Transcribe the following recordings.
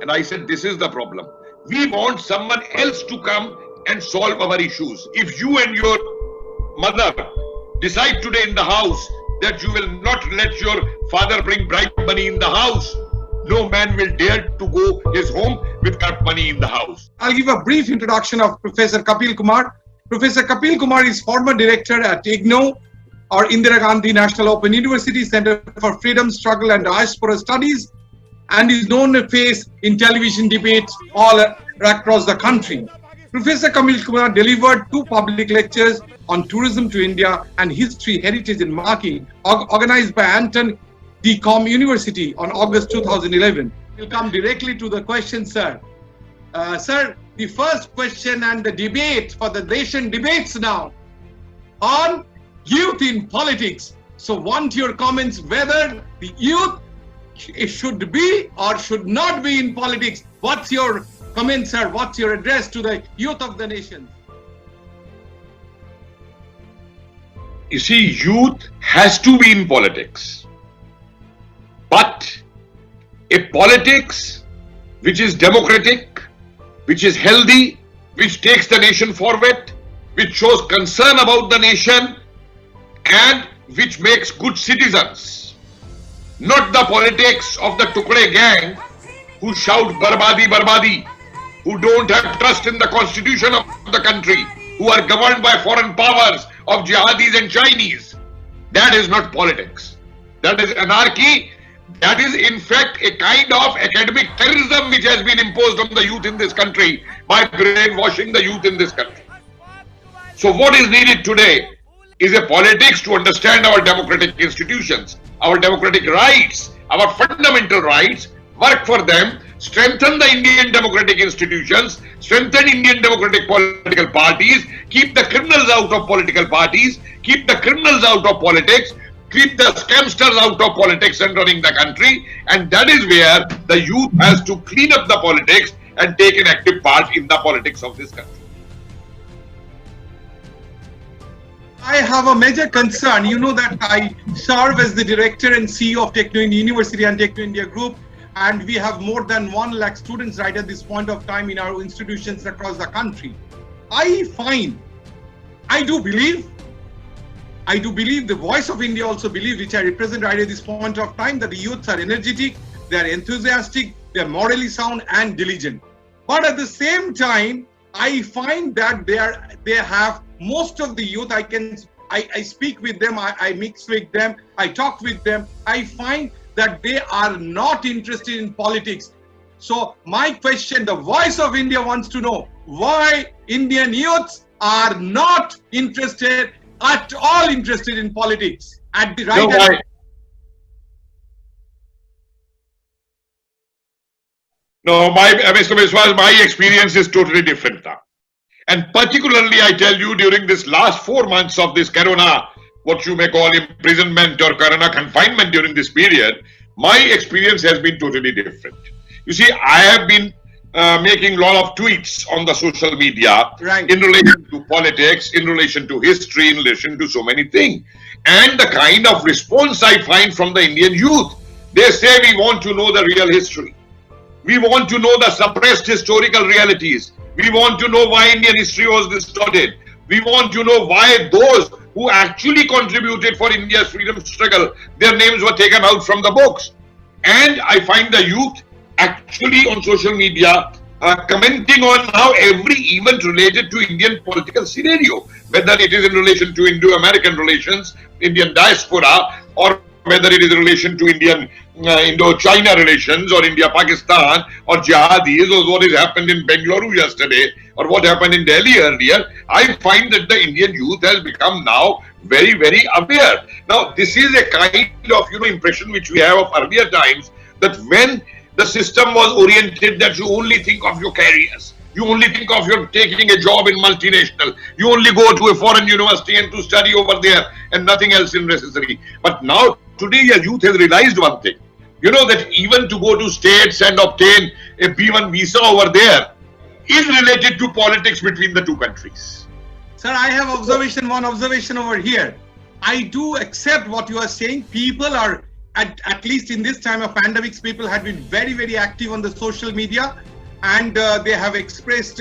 And I said, this is the problem. We want someone else to come and solve our issues. If you and your mother decide today in the house that you will not let your father bring bribe money in the house, no man will dare to go his home with corrupt money in the house. I'll give a brief introduction of Professor Kapil Kumar. Professor Kapil Kumar is former director at IGNOU, or Indira Gandhi National Open University Center for Freedom, Struggle and Diaspora Studies, and is known to face in television debates all across the country. Professor Kapil Kumar delivered 2 public lectures on tourism to India and history, heritage and marketing, organized by Anton de Com University on August 2011. We'll come directly to the question, sir. Sir, the first question and the debate for the nation debates now on youth in politics. So want your comments whether the youth should be or should not be in politics. What's your comment, sir? What's your address to the youth of the nation? You see, youth has to be in politics. But a politics which is democratic, which is healthy, which takes the nation forward, which shows concern about the nation, and which makes good citizens. Not the politics of the Tukde gang who shout Barbadi, Barbadi, who don't have trust in the constitution of the country, who are governed by foreign powers of jihadis and Chinese. That is not politics. That is anarchy. That is in fact a kind of academic terrorism which has been imposed on the youth in this country by brainwashing the youth in this country. So what is needed today is a politics to understand our democratic institutions, our democratic rights, our fundamental rights, work for them, strengthen the Indian democratic institutions, strengthen Indian democratic political parties, keep the criminals out of political parties, keep the criminals out of politics, keep the scamsters out of politics and running the country. And that is where the youth has to clean up the politics and take an active part in the politics of this country. I have a major concern. You know that I serve as the director and CEO of Techno India University and Techno India Group, and we have more than 1 lakh students right at this point of time in our institutions across the country. I do believe the Voice of India also believe, which I represent right at this point of time, that the youths are energetic, they are enthusiastic, they are morally sound and diligent. But at the same time, I find that they have most of the youth. I speak with them, I mix with them, I talk with them. I find that they are not interested in politics. So my question, the Voice of India wants to know why Indian youths are not interested at all interested in politics at the right time. No, Mr. Biswas, my experience is totally different now. And particularly, I tell you, during this last 4 months of this corona, what you may call imprisonment or corona confinement during this period, my experience has been totally different. You see, I have been making a lot of tweets on the social media in relation to politics, in relation to history, in relation to so many things. And the kind of response I find from the Indian youth, they say we want to know the real history. We want to know the suppressed historical realities. We want to know why Indian history was distorted. We want to know why those who actually contributed for India's freedom struggle, their names were taken out from the books. And I find the youth actually on social media commenting on how every event related to Indian political scenario, whether it is in relation to Indo-American relations, Indian diaspora, or whether it is in relation to Indian Indo-China relations, or India-Pakistan, or jihadis, or what has happened in Bengaluru yesterday, or what happened in Delhi earlier, I find that the Indian youth has become now very, very aware. Now, this is a kind of impression which we have of earlier times, that when the system was oriented that you only think of your careers, you only think of your taking a job in multinational, you only go to a foreign university and to study over there and nothing else is necessary. But now, today, your youth has realized one thing. You know that even to go to States and obtain a B1 visa over there is related to politics between the two countries. Sir, I have one observation over here. I do accept what you are saying. People are at least in this time of pandemics, people had been very, very active on the social media, and they have expressed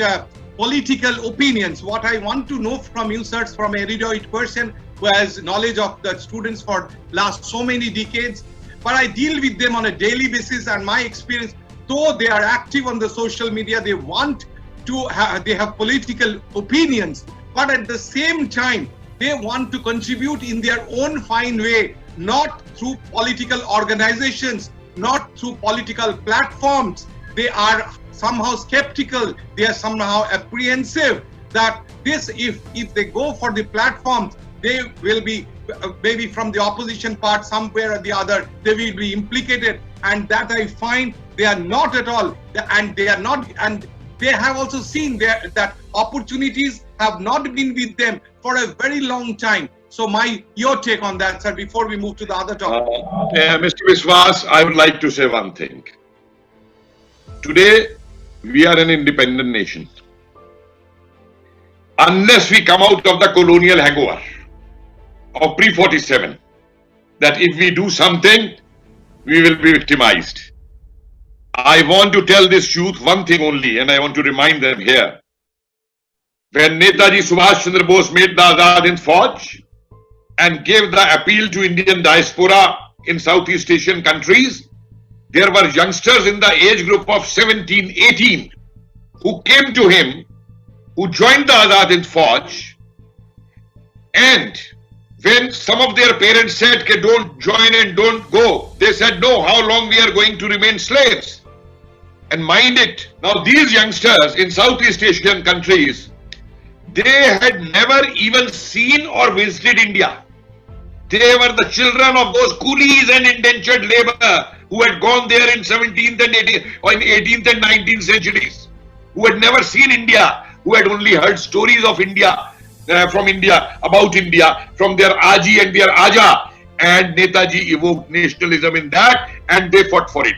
political opinions. What I want to know from you, sir, from a erudite person who has knowledge of the students for last so many decades, but I deal with them on a daily basis, and my experience, though they are active on the social media, they want to they have political opinions, but at the same time, they want to contribute in their own fine way, not through political organizations, not through political platforms. They are somehow skeptical, they are somehow apprehensive that this, if they go for the platforms, they will be maybe from the opposition part somewhere or the other, they will be implicated, and that I find they are not at all, and they are not, and they have also seen that opportunities have not been with them for a very long time. So your take on that, sir, before we move to the other topic. Mr. Biswas, I would like to say one thing. Today, we are an independent nation. Unless we come out of the colonial hangover of pre-47, that if we do something, we will be victimized. I want to tell this youth one thing only, and I want to remind them here. When Netaji Subhash Chandra Bose made the Azad Hind Fauj and gave the appeal to Indian diaspora in Southeast Asian countries, there were youngsters in the age group of 17, 18 who came to him, who joined the Azad Hind Fauj, and when some of their parents said, "Ke don't join and don't go," they said, "No, how long we are going to remain slaves?" And mind it, now these youngsters in Southeast Asian countries, they had never even seen or visited India. They were the children of those coolies and indentured labor who had gone there in 17th and 18th, or in 18th and 19th centuries, who had never seen India, who had only heard stories of India, from India, about India, from their Aji and their Aja, and Netaji evoked nationalism in that, and they fought for it.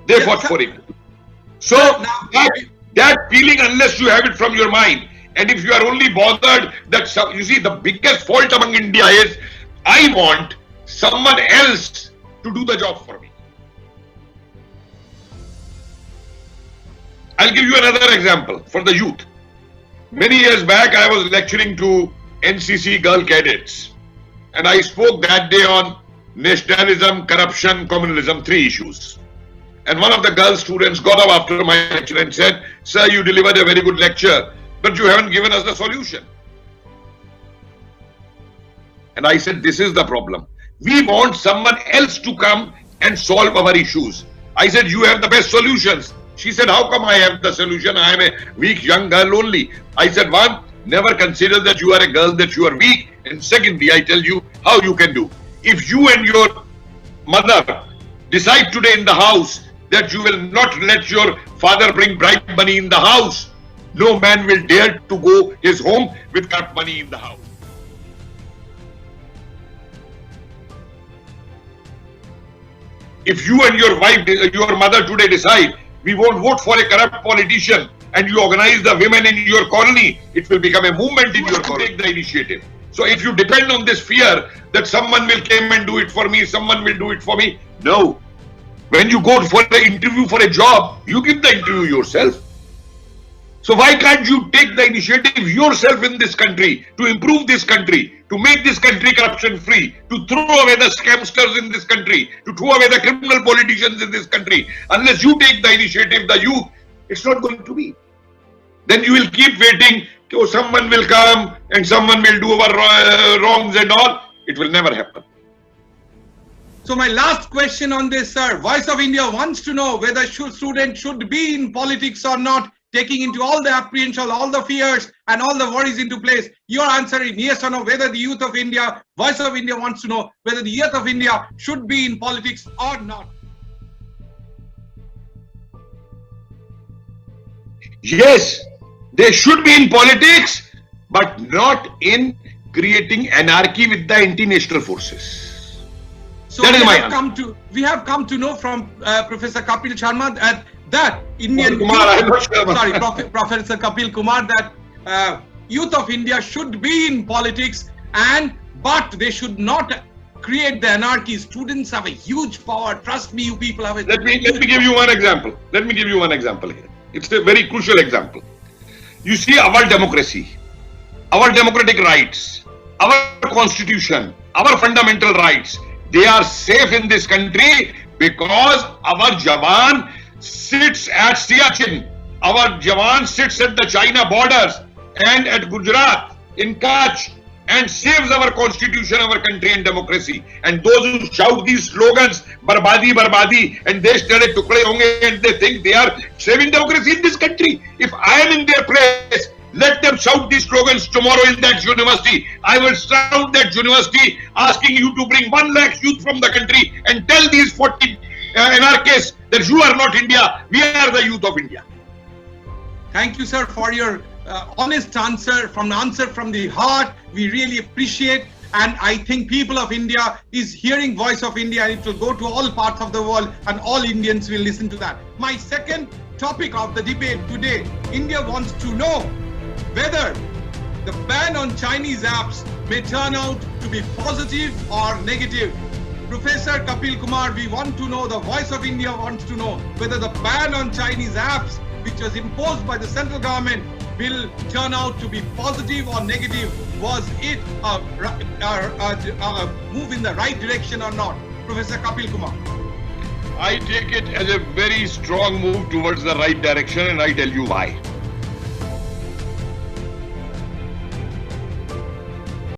They fought for it. So that feeling, unless you have it from your mind, and if you are only bothered that, you see, the biggest fault among India is, I want someone else to do the job for me. I'll give you another example for the youth. Many years back, I was lecturing to NCC girl cadets, and I spoke that day on nationalism, corruption, communalism, 3 issues. And one of the girl students got up after my lecture and said, "Sir, you delivered a very good lecture, but you haven't given us the solution." And I said, this is the problem. We want someone else to come and solve our issues. I said, you have the best solutions. She said, how come I have the solution? I am a weak young girl only. I said, one, never consider that you are a girl, that you are weak. And secondly, I tell you how you can do. If you and your mother decide today in the house that you will not let your father bring bribe money in the house, no man will dare to go his home with corrupt money in the house. If you and your wife, your mother today decide, we won't vote for a corrupt politician, and you organize the women in your colony, it will become a movement in your colony. Take the initiative. So if you depend on this fear that someone will come and do it for me, someone will do it for me, no. When you go for the interview for a job, you give the interview yourself. So why can't you take the initiative yourself in this country to improve this country, to make this country corruption free, to throw away the scamsters in this country, to throw away the criminal politicians in this country? Unless you take the initiative, the youth, it's not going to be. Then you will keep waiting, oh, someone will come and someone will do our wrongs and all. It will never happen. So my last question on this, sir. Voice of India wants to know whether students should be in politics or not, taking into all the apprehension, all the fears and all the worries into place. Your answer is yes or no, whether the youth of India, Voice of India wants to know whether the youth of India should be in politics or not. Yes, they should be in politics, but not in creating anarchy with the anti-national forces. So we have come to know from Professor Kapil Sharma that Indian Professor Kapil Kumar, that youth of India should be in politics, but they should not create the anarchy. Students have a huge power. Trust me, you people have a Let me give you one example. Let me give you one example here. It's a very crucial example. You see, our democracy, our democratic rights, our constitution, our fundamental rights, they are safe in this country because our Jawan sits at Siachen. Our Jawan sits at the China borders and at Gujarat, in Kutch, and saves our constitution, our country and democracy. And those who shout these slogans, Barbadi, Barbadi, and they started tukde honge and they think they are saving democracy in this country. If I am in their place, let them shout these slogans tomorrow in that university. I will surround that university asking you to bring 1 lakh youth from the country and tell these 40 anarchists that you are not India, we are the youth of India. Thank you, sir, for your honest answer from the heart. We really appreciate, and I think people of India is hearing Voice of India, and it will go to all parts of the world, and all Indians will listen to that. My second topic of the debate today, India wants to know whether the ban on Chinese apps may turn out to be positive or negative. Professor Kapil Kumar, we want to know, the Voice of India wants to know whether the ban on Chinese apps, which was imposed by the central government, will turn out to be positive or negative. Was it a move in the right direction or not? Professor Kapil Kumar. I take it as a very strong move towards the right direction, and I tell you why.